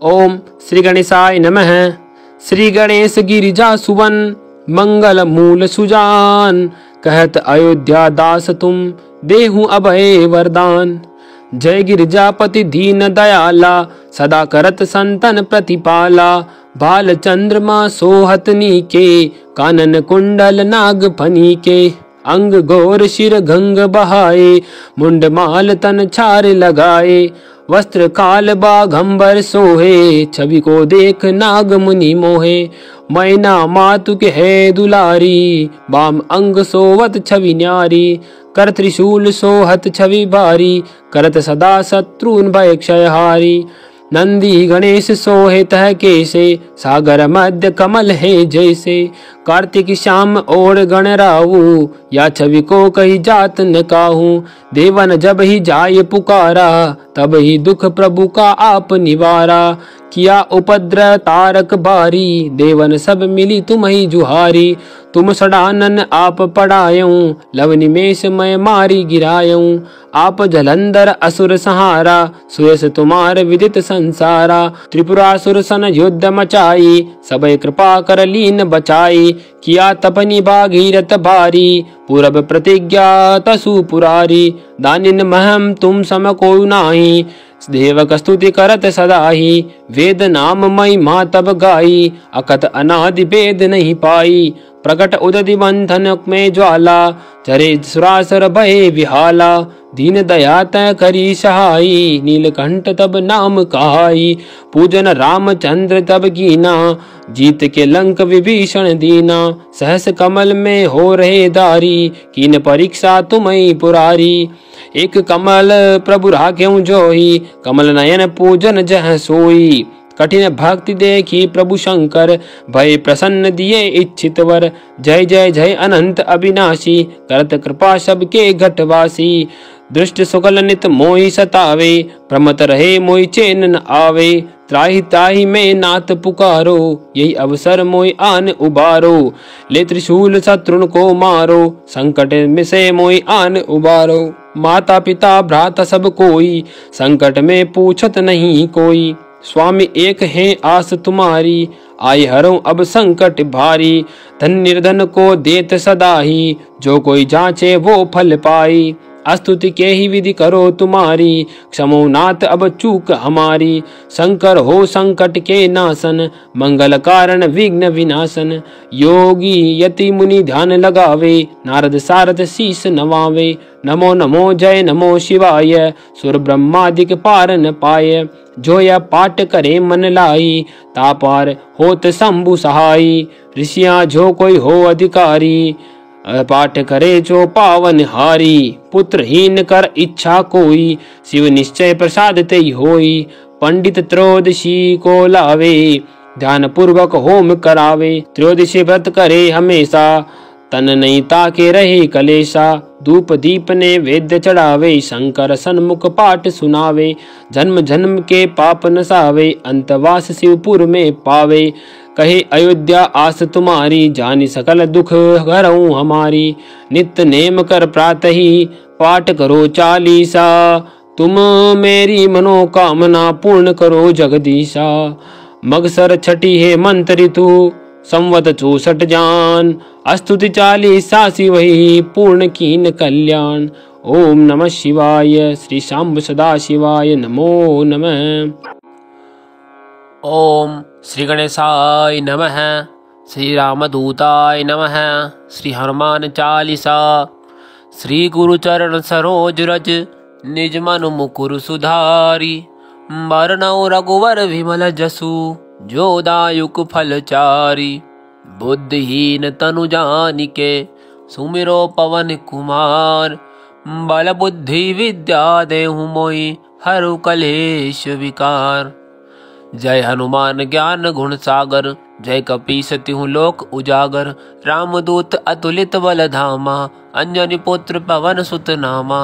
ओम श्री गणेशाय नमः। श्री गणेश गिरिजा सुवन मंगल मूल सुजान, कहत अयोध्या दास तुम देहु अभय वरदान। जय गिरिजापति दीन दयाला, सदा करत संतन प्रतिपाला। बाल चंद्रमा सोहतनी के, कानन कुंडल नाग फनी के। अंग गौर शिर गंग बहाए, मुंड माल तन छार लगाए। वस्त्र काल बाघंबर सोहे, छवि को देख नाग मुनि मोहे। मैना मातु के है दुलारी, बाम अंग सोवत छवि न्यारी। कर त्रिशूल सोहत छवि भारी, करत सदा शत्रुन भय क्षयहारी। नंदी गणेश सोहे तह केसे, सागर मध्य कमल है जैसे। कार्तिक श्याम और गण राहु, या छवि को कही जात न काहू। देवन जब ही जाय पुकारा, तब ही दुख प्रभु का आप निवारा। किया उपद्रव तारक बारी, देवन सब मिली तुम ही जुहारी। तुम सडानन आप पढ़ायूं, लव निमेष मैं मारी गिरायूं। आप जलंधर असुर सहारा, सुयस तुम्हार विदित संसारा। त्रिपुरासुर सन युद्ध मचाई, सबय कृपा कर लीन बचाई। किया तपनी भागीरथ भारी, पूरब प्रतिज्ञा तसु पुरारी। दानिन महम तुम सम कोई नाही, देवक स्तुति करत सदाही। वेद नाम मई माँ तब गाई, अकत अनादि वेद नहीं पाई। प्रकट उदधि बंधन में ज्वाला, चरे सुरासर भय विहाला। दीन दया तय करी सहाई, नीलकंठ तब नाम कहाई। पूजन रामचंद्र तब कीना, जीत के लंक विभीषण दीना। सहस कमल में हो रहे दारी, कीन परीक्षा तुम्हि पुरारी। एक कमल प्रभु राख्यं जोई, कमल नयन पूजन जह सोई। कठिन भक्ति देखी प्रभु शंकर, भय प्रसन्न दिए इच्छित वर। जय जय जय अनंत अविनाशी, करत कृपा सबके घटवासी। दृष्ट सुकल नित मोहि सतावे, प्रमत रहे मोहि चैन न आवे। त्राहि ताहि में नाथ पुकारो, यही अवसर मोहि आन उबारो। ले त्रिशूल शत्रुन को मारो, संकट में से मोहि आन उबारो। माता पिता भ्राता सब कोई, संकट में पूछत नहीं कोई। स्वामी एक है आस तुम्हारी, आय हरो अब संकट भारी। धन निर्धन को देत सदाही, जो कोई जांचे वो फल पाई। स्तुति के ही विधि करो तुम्हारी, क्षमो नाथ अब चूक हमारी। शंकर हो संकट के नाशन, मंगल कारण विघ्न विनाशन। योगी यति मुनि ध्यान लगावे, नारद सारद शीस नवावे। नमो नमो जय नमो शिवाय, सुर ब्रह्मादिक पार न पाय। जो यह पाठ करे मन लाई, तापार होत शंभु सहाई। ऋषियां जो कोई हो अधिकारी, पाठ करे जो पावन हारी। पुत्रहीन कर इच्छा कोई, शिव निश्चय प्रसाद ते होई। पंडित त्रयोदशी को लावे, ध्यान पूर्वक होम करावे। त्रयोदशी व्रत करे हमेशा, तन नहीं ताके रहे कलेशा। धूप दीप ने वेद्य चढ़ावे, शंकर सन्मुख पाठ सुनावे। जन्म जन्म के पाप नसावे, अंतवास शिवपुर में पावे। कहे अयोध्या आस तुम्हारी, जानी सकल दुख हरऊं हमारी। नित्य नेम कर प्रातः ही, पाठ करो चालीसा। तुम मेरी मनोकामना पूर्ण करो जगदीशा। मगसर छठी है मंत्र ऋतु, संवत 64 जान। स्तुति चालीसा शिवहि, पूर्ण कीन कल्याण। ओम नमः शिवाय, श्री शांब सदा शिवाय नमो नमः। ओम श्री गणेशाय नमः। श्री रामदूताय नमः। श्री हनुमान चालीसा। श्री गुरु चरण सरोज रज, निज मनु मुकुर सुधारी। बरनउँ रघुवर विमल जसु, जो दायुक फल चारी। बुद्धिहीन तनु जानिके, सुमिरो पवन कुमार। बल बुद्धि विद्या देहु मोहि, हरु कलेश विकार। जय हनुमान ज्ञान गुण सागर, जय कपीस तिहु लोक उजागर। रामदूत अतुलित बल धामा, अंजनी पुत्र पवन सुत नामा।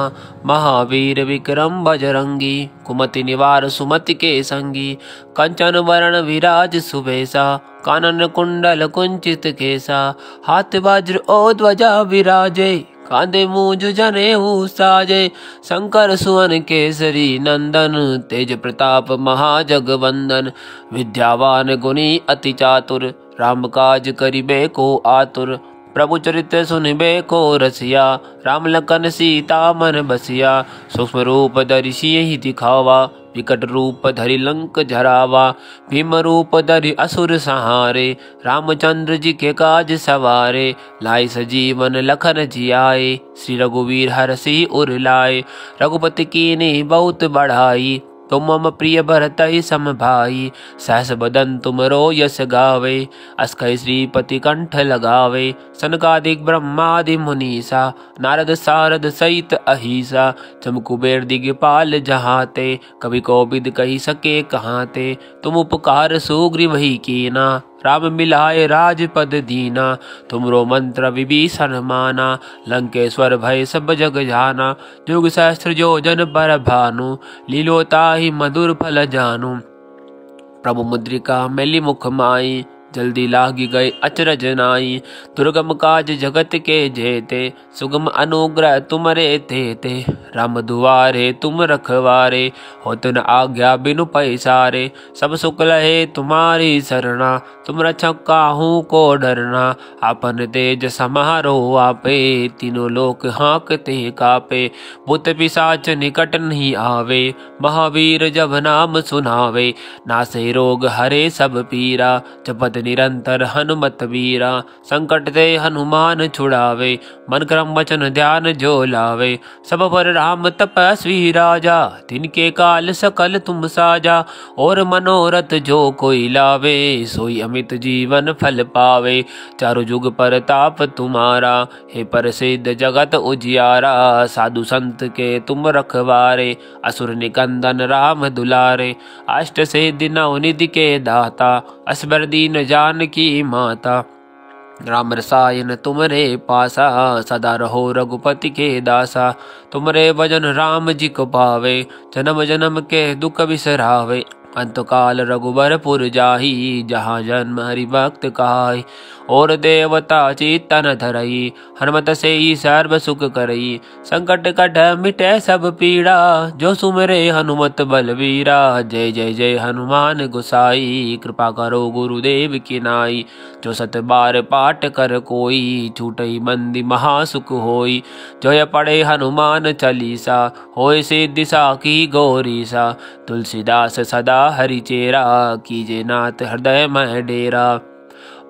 महावीर विक्रम बजरंगी, कुमति निवार सुमति के संगी। कंचन वरण विराज सुबेसा, कानन कुंडल कुंचित केसा। हाथ वज्र ओ ध्वजा विराजे, कांधे मूंज जनेऊ साजे, शंकर सुवन केसरी नंदन, तेज प्रताप महाजगवंदन, विद्यावान गुणी अति चातुर, राम काज करिबे को आतुर, प्रभु चरित्र सुनिबे को रसिया, राम लखन सीता मन बसिया, सूक्ष्म रूप धरि सियहि दिखावा, विकट रूप धरि लंक जरावा, भीम रूप धरि असुर सहारे, रामचंद्र जी के काज सवारे, लाए सजीवन लखन जियाए, श्री रघुवीर हरषि उर लाए, रघुपति कीन्ही बहुत बढ़ाई, तुम मम प्रिय भरतहि सम भाई, सहस बदन तुमरो यस गावे, अस्कै श्रीपति कंठ लगावे, सनकादिक ब्रह्मादि मुनीसा, नारद सारद सहित अहिसा, जम कुबेर दिगपाल जहाते, कवि कोविद कही सके कहाते, तुम उपकार सुग्रीव ही कीना, राम मिलाए राजपद दीना, तुमरो मंत्र विभीषण माना, लंकेश्वर भय सब जग जाना, जुग सहस्त्र जो जन पर भानु, लीलोताहि मधुर फल जानू, प्रभु मुद्रिका मैली मुख माई, जल्दी लागी गए अचरज नाई, दुर्गम काज जगत के जेते, सुगम अनुग्रह तुमरे तेते, राम दुआरे तुम रखवारे, होत न आज्ञा बिनु पैसारे, सब सुख लहे तुम्हारी सरना, तुम रक्षक काहू को डरना, आपन तेज समारो आपे, तीनों लोक हाँकते कापे, भूत पिशाच निकट नहीं आवे, महावीर जब नाम सुनावे, नासे रोग हरे सब पीरा, जपत निरंतर हनुमत वीरा, संकट ते हनुमान छुड़ावे, मन क्रम वचन ध्यान जो लावे, सब पर राम तपस्वी राजा, तिनके काल सकल तुम साजा, और मनोरथ जो कोई लावे, सोई अमित जीवन फल पावे, चारों जुग पर ताप तुम्हारा, हे प्रसिद्ध जगत उजियारा, साधु संत के तुम रखवारे, असुर निकंदन राम दुलारे, अष्ट सिद्धि नौ निधि के दाता, असबर दीन जानकी माता, राम रसायन तुमरे पासा, सदा रहो रघुपति के दासा, तुमरे भजन राम जी को पावे, जन्म जन्म के दुख बिसरावे, अंत काल रघुबरपुर जाही, जहाँ जन्म हरि भक्त कहाई, और देवता चित्तन धरई, हनुमत से ही सर्व सुख करई, संकट कट मिटे सब पीड़ा, जो सुमरे हनुमत बलवीरा, जय जय जय हनुमान गोसाई, कृपा करो गुरुदेव की नाई, जो सत बार पाठ कर कोई, छूटई बंदी महासुख होई, जो ये पढ़े हनुमान चालीसा, होय सिद्धि साखी गौरीसा, तुलसीदास सदा हरि चेरा, कीजे नाथ हृदय में डेरा,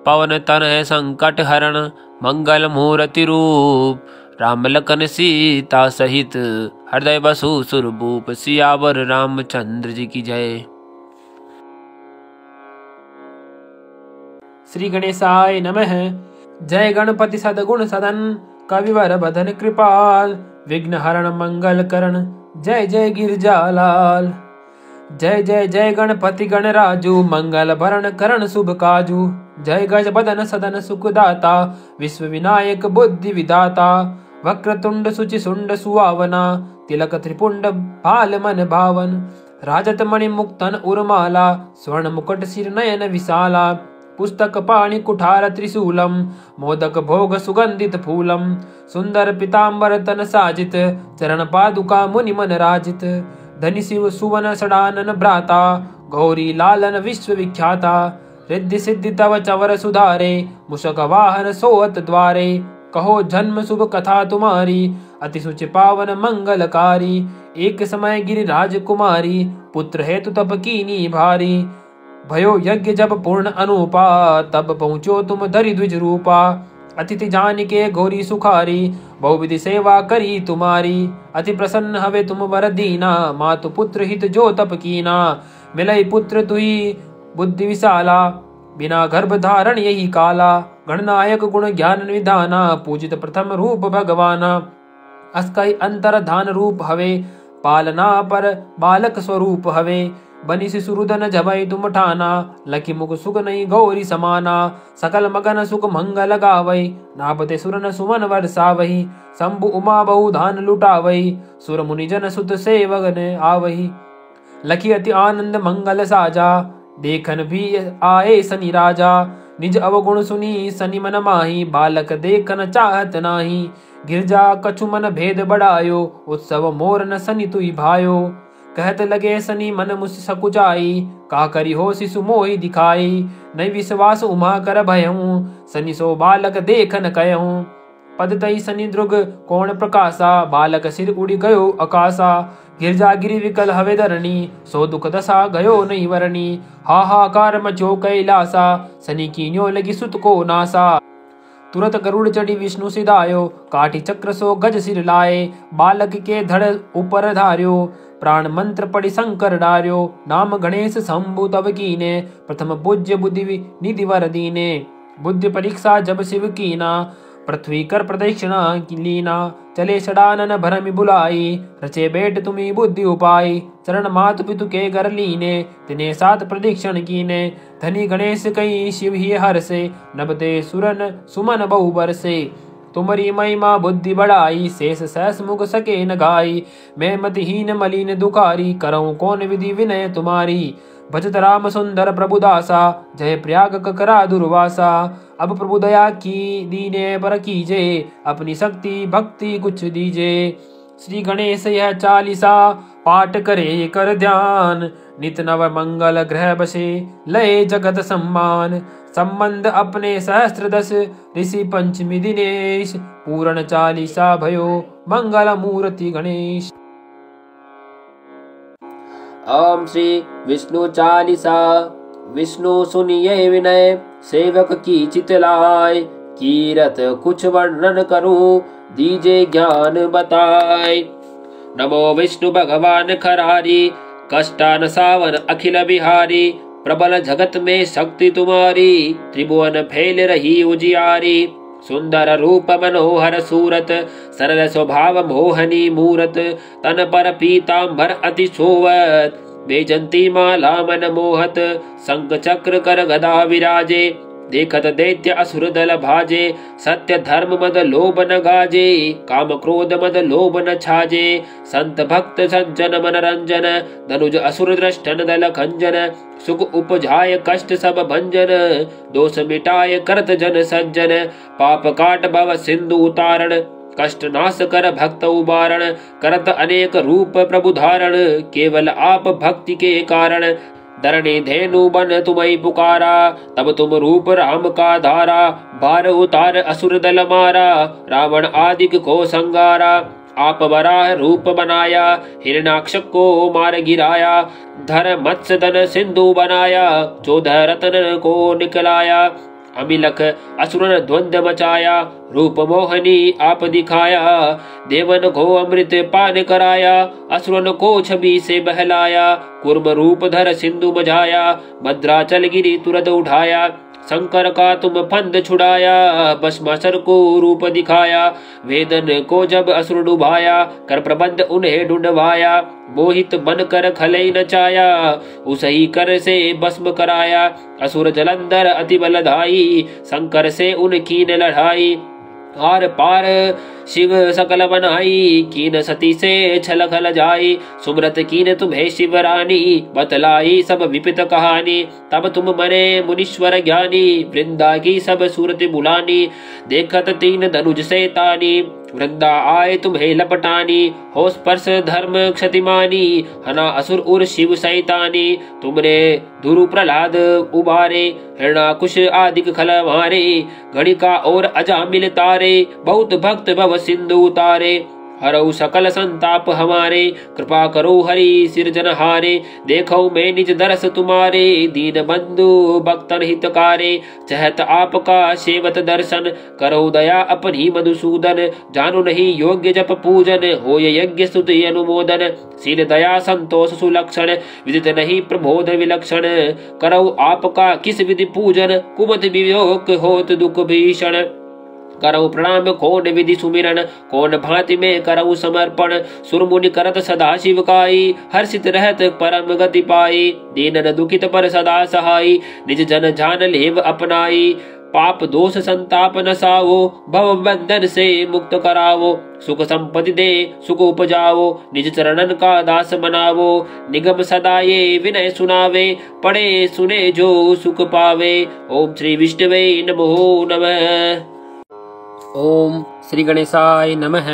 पवन तनय संकट हरण, मंगल मूर्ति रूप, राम लखन सीता सहित, हृदय बसु सुरभूप, सियावर रामचंद्र जी की जय। श्री गणेशाय नमः। जय गणपति सद्गुण सदन, कविवर बदन कृपाल, विघ्न हरण मंगल करण, जय जय गिरजालाल। जय जय जय गणपति गणराजू, मंगल भरण करण शुभ काजू, जय गज बदन सदन सुखदाता, विश्व विनायक बुद्धि विदाता, वक्रतुंड सुचि सुंड सुहावना, तिलक त्रिपुंड भाल मन भावन, राजत मणि मुक्तन उर्माला, स्वर्ण मुकुट सिर नयन विशाला, पुस्तक पाणि कुठार त्रिशूलम, मोदक भोग सुगंधित फूलम, सुंदर पीतांबर तन साजित, चरण पादुका मुनि मन राजित, धनि शिव सुवन सडानन भ्राता, गौरी लालन विश्व विख्याता, रिद्धि सिद्धि तव चवर सुधारे, मुषक वाहन सोअत द्वारे, कहो जन्म शुभ कथा तुम्हारी, अति सुचि पावन मंगलकारी, एक समय गिरिराज कुमारी, पुत्र हेतु तप कीनी भारी, भयो यज्ञ जब पूर्ण अनुपा, तब पहुँचो तुम धरि द्विज रूपा, अतिथि जान के गौरी सुखारी, बहुविधि सेवा करी तुम्हारी, अति प्रसन्न हवे तुम वर दीना, मातु पुत्र हित जो तप कीना, मिलई पुत्र तुही बुद्धि विशाला, बिना गर्भ धारण यही काला, गणनायक गुण ज्ञान निधाना, पूजित प्रथम रूप भगवाना, अस्कै अंतर धान रूप हवे, पालना पर बालक स्वरूप हवे, बनी शिशुरुदन जबै तुम ठाना, लखी मुख सुख नहीं गौरी समाना, सकल मगन सुख मंगल गावै, नापते सुरन सुमन वर्षावहि, शंभु उमा बहु धान लुटावै, सुर मुनि जन सुत सेवगन आवहि, लखी अति आनंद मंगल साजा, देखन भी आए सनि राजा, निज अवगुण सुनी सनि मन माही, बालक देखन चाहत नाही। गिरजा कछु मन भेद बढ़ायो, उत्सव मोर न सनि तुई भायो। कहत लगे सनि मन मुझ सकुचाई, का करी हो शिशु मोहि दिखाई। नहीं विश्वास उमा कर भयहूँ, सनि सो बालक देख न कहूँ। पद तई सनि द्रुग कोण प्रकाशा, बालक सिर उड़ी गयो आकाशा। गिरजा गिरि विकल हवे धरणी, सो दुख दशा गयो नहीं वरणी। हाहाकार मचो कैलासा, सनि कीन्यो लगी सुत को नासा। तुरत गरुड़ चढ़ी विष्णु सिधायो, काटी चक्र सो गज सिर लाए। बालक के धड़ ऊपर धार्यो, प्राण मंत्र पढ़ि शंकर डार्यो। नाम गणेश शंभु तब कीने, प्रथम पूज्य बुद्धि निधि वर दीने। बुद्धि परीक्षा जब शिव कीना, पृथ्वी कर प्रदक्षिणा की लीना। चले षडानन भरमि बुलाई, रचे बैठ तुम्ही बुद्धि उपाय। चरण मातु पितु के घर लीने, तिने सात प्रदक्षिण कीने। धनी गणेश कई शिव ही हर से, नभते सुरन सुमन बहु बरसे। तुम्हारी महिमा बुद्धि बढ़ाई, शेष सहस मुख सके न गाई। मैं मतिहीन मलिन दुखारी, करऊं कौन विधि विनय तुम्हारी। भजत राम सुंदर प्रभु दासा, जय प्रयाग ककरा दुर्वासा। अब प्रभु दया की दीने पर कीजे, अपनी शक्ति भक्ति कुछ दीजे। श्री गणेश यह चालीसा, पाठ करे कर ध्यान। नित नव मंगल ग्रह बसे, लय जगत सम्मान। संबंध अपने सहस्त्र दस, ऋषि पंचमी दिनेश। पूर्ण चालीसा भयो, मंगल मूर्ति गणेश। ओम श्री विष्णु चालीसा। विष्णु सुनिए विनय, सेवक की चितलाय। कीरत कुछ वर्णन करूं, दीजे ज्ञान बताए। नमो विष्णु भगवान खरारी, कष्टान सावन अखिल बिहारी। प्रबल जगत में शक्ति तुम्हारी, त्रिभुवन फैल रही उजियारी। सुंदर रूप मनोहर सूरत, सरल स्वभाव मोहनी मूरत। तन पर पीतांबर अति शोभत, बैजंती माला मन मोहत। शंख चक्र कर गदा विराजे, देखत दैत्य असुर दल भाजे। सत्य धर्म मद लोभ न गाजे, काम क्रोध मद लोभ न छाजे। संत भक्त सज्जन मन रंजन, धनुज असुर दृष्टन दल खंजन। सुख उपजाय कष्ट सब भंजन, दोष मिटाय करत जन सज्जन। पाप काट भव सिंधु उतारण, कष्ट नाश कर भक्त उबारण। करत अनेक रूप प्रभु धारण, केवल आप भक्ति के कारण। धरणी धेनु बन तुम्हें पुकारा, तब तुम रूप राम का धारा। बार उतार असुर दल मारा, रावण आदिक को संगारा। आप वराह रूप बनाया, हिरणाक्ष को मार गिराया। धर मत्स्य धन सिंधु बनाया, 14 रत्न को निकलाया। अमिलख असुरन द्वंद मचाया, रूप मोहनी आप दिखाया। देवन को अमृत पान कराया, असुरन को छवि से बहलाया। कुर्म रूप धर सिंधु मझाया, भद्राचल गिरी तुरंत उठाया। शंकर का तुम फंद छुड़ाया, भस्मासुर को रूप दिखाया। वेदन को जब असुर डुबाया, कर प्रबंध उन्हें ढूंढवाया। मोहित बन कर खलई नचाया, उसही कर से भस्म कराया। असुर जलंधर अति बलधाई, शंकर से उनकी न लड़ाई। आर पार शिव सकल बनाई, कीन सती से छल खल जाई। सुमरत कीन तुम्हें शिवरानी, बतलाई सब विपित कहानी। तब तुम मरे मुनीश्वर ज्ञानी, वृंदा की सब सूरत बुलानी। देखत 3 धनुज से तानी, वृंदा आए तुम्हें लपटानी। हो स्पर्श धर्म क्षतिमानी, हना असुर उर शिव सैतानी। तुमने धुरु प्रहलाद उबारे, हिरणाकुश आदिक खल मारे। गणिका और अजामिल तारे, बहुत भक्त भव सिंधु उतारे। हरऊ सकल संताप हमारे, कृपा करो हरि सिरजनहारे। देखो मैं निज दरस तुम्हारे, दीन बंधु भक्तन हितकारे। चहत आपका सेवत दर्शन, करो दया अपनी मधुसूदन। जानो नहीं योग्य जप पूजन, होय यज्ञ स्तुति अनुमोदन। शील दया संतोष सुलक्षण, विदित नहीं प्रबोध विलक्षण। करो आपका किस विधि पूजन, कुमत वियोग होत दुख भीषण। करऊ प्रणाम कौन विधि सुमिरन, कौन भांति में करऊ समर्पण। सुरमुनि करत सदा शिव काई, हर्षित रहत परम गति पाई। दीनन दुखित पर सदा सहाई, निज जन जान लेव अपनाई। पाप दोष संताप नसावो, भव बंधन से मुक्त करावो। सुख संपत्ति दे सुख उपजावो, निज चरणन का दास बनावो। निगम सदा ये विनय सुनावे, पढ़े सुने जो सुख पावे। ओम श्री विष्णवे नमो नमः। ओम श्री गणेशाय नमः।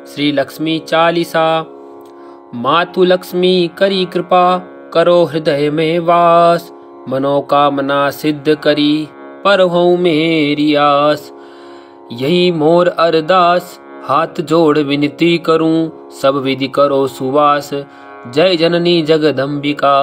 श्री लक्ष्मी चालीसा। मातु लक्ष्मी करी कृपा, करो हृदय में वास। मनोकामना सिद्ध करी, पर हो मेरी आस। यही मोर अरदास, हाथ जोड़ विनती करूं। सब विधि करो सुवास, जय जननी जगदम्बिका।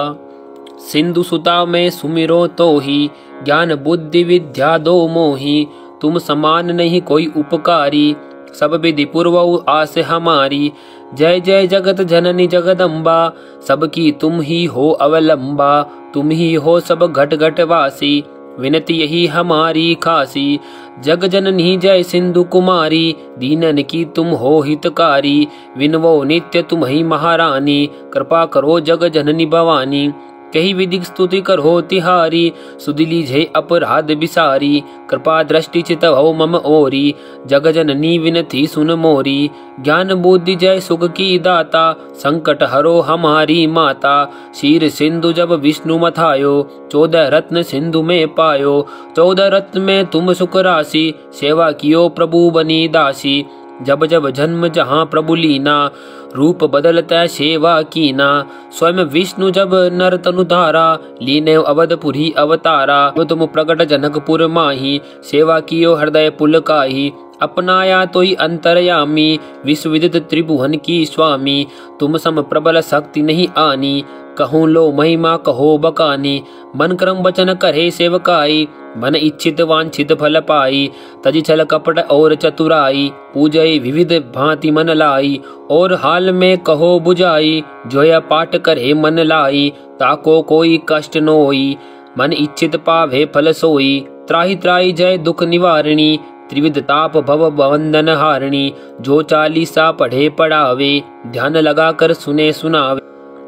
सिंधु सुता में सुमिरो तो ही, ज्ञान बुद्धि विद्या दो मोही। तुम समान नहीं कोई उपकारी, सब विधि पूर्व आस हमारी। जय जय जगत जननी जगदम्बा, सबकी तुम ही हो अवलंबा। तुम ही हो सब घट घट वासी, विनती यही हमारी खासी। जग जननी जय सिंधु कुमारी, दीनन की तुम हो हितकारी। विनवो नित्य तुम ही महारानी, कृपा करो जग जननी भवानी। कही विधि स्तुति करो तिहारी, सुदिली जय अपराध बिसारी। कृपा दृष्टि चित हो मम ओरी, जग जननी विनती सुन मोरी। ज्ञान बुद्धि जय सुख की दाता, संकट हरो हमारी माता। शीर सिंधु जब विष्णु मथायो, 14 रत्न सिंधु में पायो। 14 रत्न में तुम सुख राशि, सेवा कियो प्रभु बनी दासी। जब जब जन्म जहाँ प्रभु लीना, रूप बदलता सेवा कीना। स्वयं विष्णु जब नर तनु धारा, लीने अवधपुरी अवतारा। तुम प्रकट जनकपुर माही, सेवा कियो हृदय पुलकाही। अपनाया तो ही अंतरयामी, विश्व विदित त्रिभुवन की स्वामी। तुम सम प्रबल शक्ति नहीं आनी, कहूँ लो महिमा कहो बकानी। मन क्रम वचन करे सेवकाई, मन इच्छित वांछित फल पाई। तजी छल कपट और चतुराई, पूजय विविध भांति मन लाई। और हाल में कहो बुझाई, जोया पाठ करे मन लाई। ताको कोई कष्ट नोई, मन इच्छित पावे फल सोई। त्राहि त्राहि जय दुख निवारणी, त्रिविध ताप भव बंधन हारणी। जो चालीसा पढ़े पढ़ावे, ध्यान लगा कर सुने सुनावे।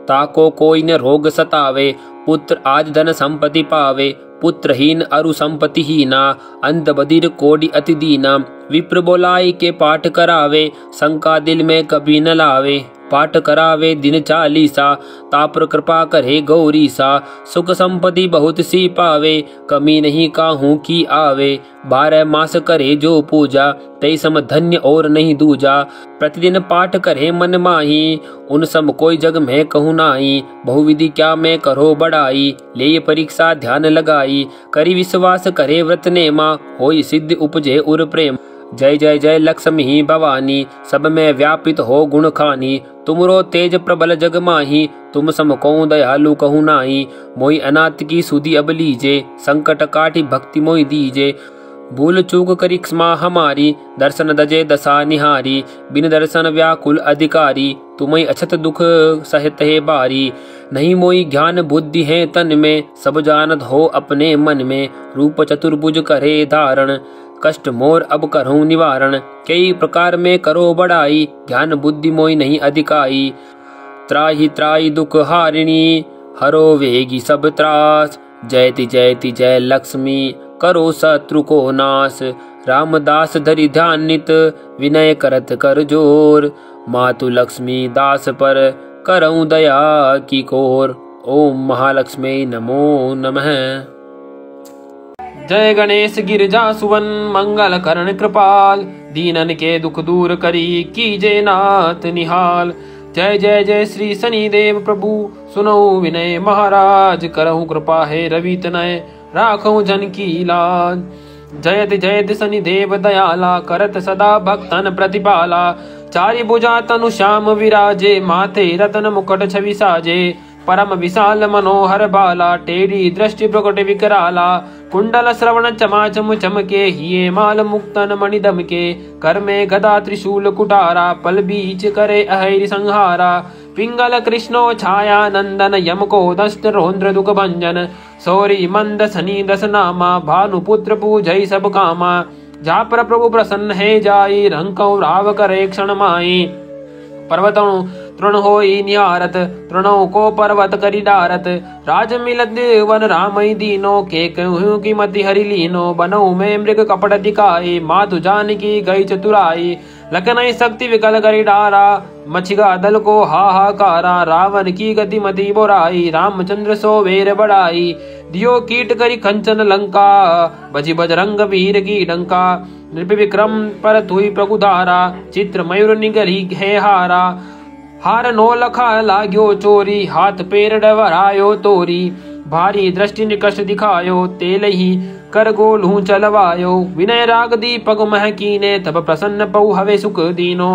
ताको कोई न रोग सतावे, पुत्र आज धन संपत्ति पावे। पुत्रहीन अरु संपत्ति हीना, अंध बधिर कोटि अति दीना। विप्र बोलाई के पाठ करावे, शंका दिल में कभी न लावे। पाठ करावे दिन चालीसा, तापर कृपा करे गौरी सा। सुख संपत्ति बहुत सी पावे, कमी नहीं काहू की आवे। 12 मास करे जो पूजा, तै सम धन्य और नहीं दूजा। प्रतिदिन पाठ करे मन माही, उन सम कोई जग में कहू नाही। बहुविधि क्या में करो बड़ाई, ले परीक्षा ध्यान लगाई। करी विश्वास करे व्रत नेमा, होई सिद्धि उपजे उर प्रेम। जय जय जय लक्ष्मी भवानी, सब में व्यापित हो गुण खानी। तुमरो तेज प्रबल जग माही, तुम सम कहूँ दयालु कहूँ नाही। मोई अनाथ की सुधि अब लीजे, संकट काटी भक्ति मोई दीजे। भूल चूक करी क्षमा हमारी, दर्शन दजे दशा निहारी। बिन दर्शन व्याकुल अधिकारी, तुम्हें अछत दुख सहित है बारी। नहीं मोई ज्ञान बुद्धि है तन में, सब जानत हो अपने मन में। रूप चतुर्भुज करे धारण, कष्ट मोर अब करहूँ निवारण। कई प्रकार में करो बड़ाई, ज्ञान बुद्धि मोई नहीं अधिकाई। त्राहि त्राहि दुख हारिणी, हरो वेगी सब त्रास। जयति जयति जय लक्ष्मी, करो शत्रु को नाश। रामदास धरि ध्यान नित, विनय करत कर जोर। मातु लक्ष्मी दास पर, करऊँ दया की कोर। ओम महालक्ष्मी नमो नमः। जय गणेश गिरिजा सुवन, मंगल करण कृपाल। दीनन के दुख दूर करी, कीजे नाथ निहाल। जय जय जय श्री शनिदेव प्रभु, सुनो विनय महाराज। करहु कृपा है रवि तनय, राखो जन की लाज। जयत जयत शनिदेव दयाला, करत सदा भक्तन प्रतिपाला। चारि भुजा तनु श्याम विराजे, माथे रतन मुकुट छवि साजे। परम विशाल मनोहर बाला, टेढ़ी दृष्टि प्रकट विकराला। कुंडल श्रवण चमाचम चमके, हिये माल मुक्तन मणि दमके। कर में गदा त्रिशूल कुटारा, पल बीच करे अहैरि संहारा। पिंगल कृष्णो छाया नंदन, यम को दस्त रौद्र दुख भंजन। सौरी मंद सनी दस नामा, भानुपुत्र पूजै सब कामा। जा पर प्रभु प्रसन्न है जाई, रंकौ राव करे क्षण माई। पर्वतों तृण होई निहारत, तृणों को पर्वत करी डारत। राज मिलत वन रामई दीनो, के कहूँ की मति हरि लीनो। बनऊ में मृग कपट दिखाई, मातु जान की गई चतुराई। लखनई शक्ति विकल करी डारा, मछिगा दल को हाहाकारा। रावण की गति मति बोराई, रामचंद्र सो वेर बढ़ाई। दियो कीट करी कंचन लंका, बजी बजरंग वीर की डंका। नृप विक्रम पर तुई प्रभुधारा, चित्र मयूर निगरी है हारा। हार नो लखा लाग्यो चोरी, हाथ पैर डवरायो तोरी। भारी दृष्टि निकष दिखायो, तेल ही कर गोलू चलवायो। विनय राग दीपक महकीने, तब प्रसन्न पौ हवे सुख दीनो।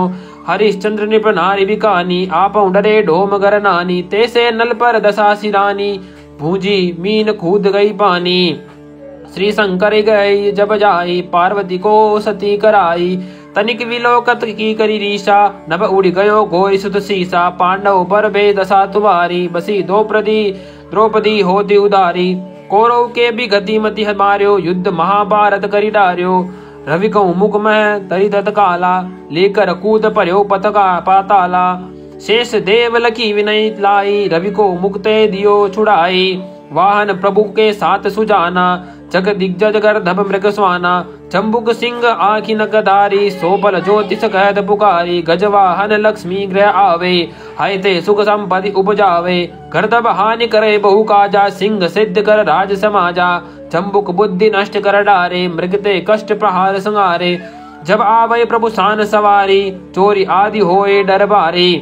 हरिश्चंद्र नृप नारी बिकानी, आपौ डरे ढोम गर नानी। तैसे नल पर दशा सिरानी, भूजी मीन कूद गई पानी। श्री शंकर गई जब जाई, पार्वती को सती कराई। तनिक विलोकत की करी रीसा, नभ उड़ गयो घोर सुत सीसा। पांडव पर बे दशा तुम्हारी, बसी द्रौपदी होती उदारी। कौरव के भी गति मति हमार्यो, युद्ध महाभारत करी डार्यो। रवि कहूँ मुख में तरी तत्काला, लेकर कूद पर्यो पतका पाताला। शेष देव लकी विनय लाई, रवि को मुक्ते दियो छुड़ाई। वाहन प्रभु के साथ सुजाना, जग दिग्गज गर्दभ मृग स्वाना। चंबुक सिंह आखि नगधारी, सोबल ज्योतिष कहत पुकारी। गजवाहन लक्ष्मी ग्रह आवे, हाय ते सुख संपत्ति उपजावे। गर्दभ हानि करे बहु काजा, सिंह सिद्ध कर राज समाजा। चंबुक बुद्धि नष्ट कर डारे, मृग ते कष्ट प्रहार संहारे। जब आवे प्रभु सान सवारी, चोरी आदि होए डर बारी।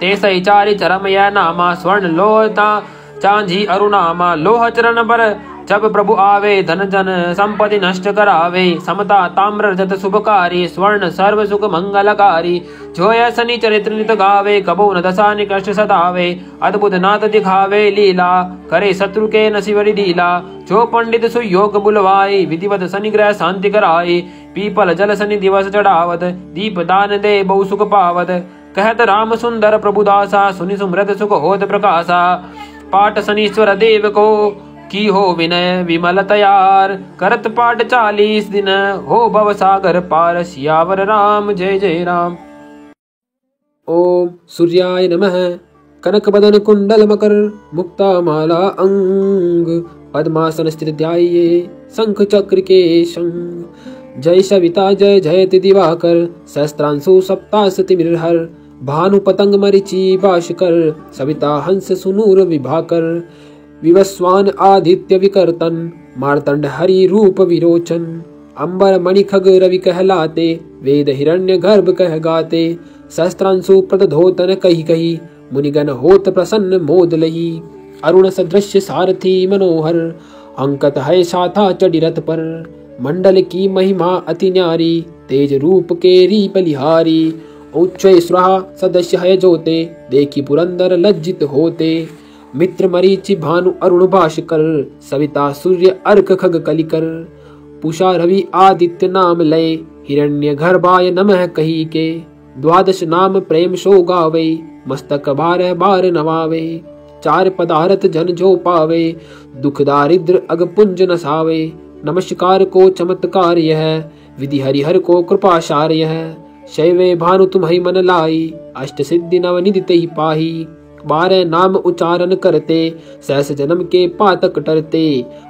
तेसई चारि चरम यह नामा, स्वर्ण लोहता चांझी अरुणामा। लोह चरण पर जब प्रभु आवे, धन जन संपत्ति नष्ट करावे। समता ताम्र रजत शुभकारी, स्वर्ण सर्व सुख मंगलकारी। जो यह शनि चरित्र नित गावे, कबो न दशा निकष्ट सतावे। अद्भुत नाथ दिखावे लीला, करे शत्रु के नसीवरी ढीला। जो पंडित सुयोग बुलवाई, विधिवत शनि ग्रह शांति कराई। पीपल जल शनि दिवस चढ़ावत, दीप दान दे बहु सुख पावत। कहत राम सुंदर प्रभुदासा, सुनि सुमृत सुख होत प्रकाशा। पाठ शनीश्वर देव को की हो विनय विमल तैयार। करत पाठ 40 दिन, हो भव सागर पार। सियावर राम जय जय राम। ओम सूर्याय नमः। कनक बदन कुंडल मकर, मुक्ता माला अंग। पद्मासन स्थित ध्याये, शंख चक्र के संग। जय सविता जय जयति दिवाकर, सहस्त्रांशु सप्ताशति मिरहर। भानु पतंग मरीचि भास्कर, सविता हंस सुनूर विभाकर। विवस्वान आदित्य विकर्तन, मार्तंड हरि रूप विरोचन। अंबर मणि खग रवि कहलाते, वेद हिरण्य गर्भ कह गाते। सहस्त्रांशु प्रदधोतन कही कही, मुनिगण होत प्रसन्न मोद लही। अरुण सदृश सारथी मनोहर, अंकत है साथा चढ़ी रथ पर। मंडल की महिमा अति न्यारी, तेज रूप केरी बलिहारी। उच्च स्वाहा सदस्य है जोते, देखी पुरंदर लज्जित होते। मित्र मरीचि भानु अरुण भास्कर, सविता सूर्य अर्क खग कलिकर। पूषा रवि आदित्य नाम लय, हिरण्य गर्भाय नमः कही के। द्वादश नाम प्रेम सो गावे, मस्तक बारह बार नवावे। चार पदार्थ जन जो पावे, दुख दारिद्र अग पुंज नसावे। नमस्कार को चमत्कार यह, विधि हरिहर को कृपाचार यह। शैवे भानु तुम्हि मन लाई, अष्ट सिद्धि नव निधि तेहि पाही। 12 नाम उच्चारण करते, सहस जन्म के पातक टरते।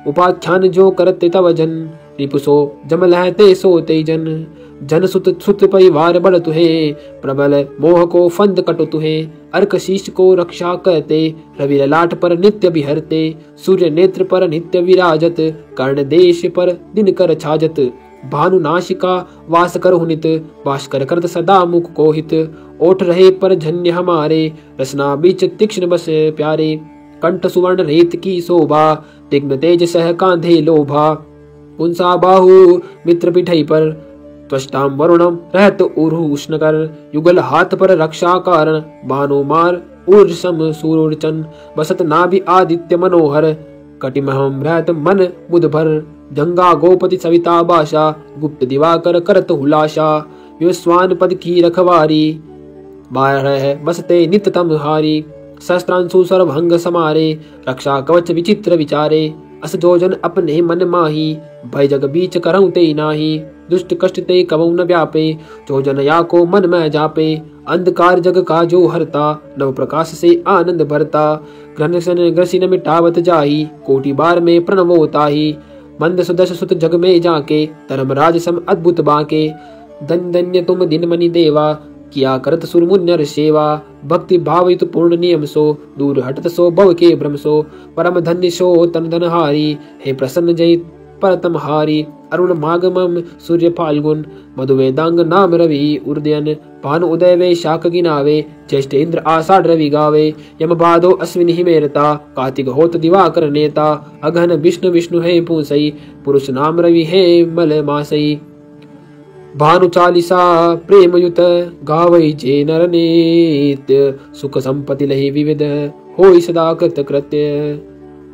उपाख्यान जो करते तव जन, रिपुसो जम लहते सोते जन। जन सुत सुत परिवार बड़ तुहे, प्रबल मोह को फंद कटु तुहे। अर्क शीश को रक्षा करते, रवि ललाट पर नित्य बिहरते। सूर्य नेत्र पर नित्य विराजत, कर्ण देश पर दिन कर छाजत। भानु नाशिका वास कर हुनित, भास्कर करत सदा मुख को हित। ओठ रहे पर झन्य हमारे, रसना बीच तीक्ष्ण बस प्यारे। कंठ सुवर्ण रेत की शोभा, तिग्न तेज सह कांधे लोभा। पुंसा बाहु मित्र पिठई पर, त्वष्टाम वरुणम रहत उरु उष्ण कर। युगल हाथ पर रक्षा कारण, बानो मार ऊर्जसम सूर्यचन। बसत नाभि आदित्य मनोहर, कटिमहम रहत मन बुध भर। जंगा गोपति सविता भाषा, गुप्त दिवाकर करत हुलाशा। विवस्वान पद की रखवारी, 12 बसते नित तम हारी। सहस्त्रांशु सर्वभंग समारे, रक्षा कवच विचित्र विचारे। अस जोजन अपने मन माही, भय जग बीच करऊं ते नाही। दुष्ट कष्ट ते कबऊ न व्यापे, जोजन या को मन में जापे। अंधकार जग का जो हरता, नव प्रकाश से आनंद भरता। ग्रहण ग्रसी न मिटावत जाही, कोटि बार में प्रणवो ताही। मंद सुदश सुत जग में जाके, धर्मराज सम अद्भुत बाके। धन्य धन्य तुम दिन मनि देवा, किया करत सुरमुन्यर सेवा। भक्ति भावित पूर्ण नियम सो, दूर हटत सो भव के भ्रम सो। परम धन्य सो तन धन हारी, हे प्रसन्न जय परतम हारी। अरुण मागमम सूर्य फाल्गुन, मधु वेदांग नाम रवि उर्दयन। भानु उदय वे शाक गिनावे, ज्येष्ठ इंद्र आषाढ़ रवि गावे। यम भादो अश्विन ही मेरता, कार्तिक होत दिवाकर नेता। अगहन विष्णु विष्णु है पूसई, पुरुष नाम रवि है मल मासई। भानु चालीसा प्रेम युत, गावई जे नर नित्य। सुख संपत्ति लहि विविध, होई सदा कृत कृत्य।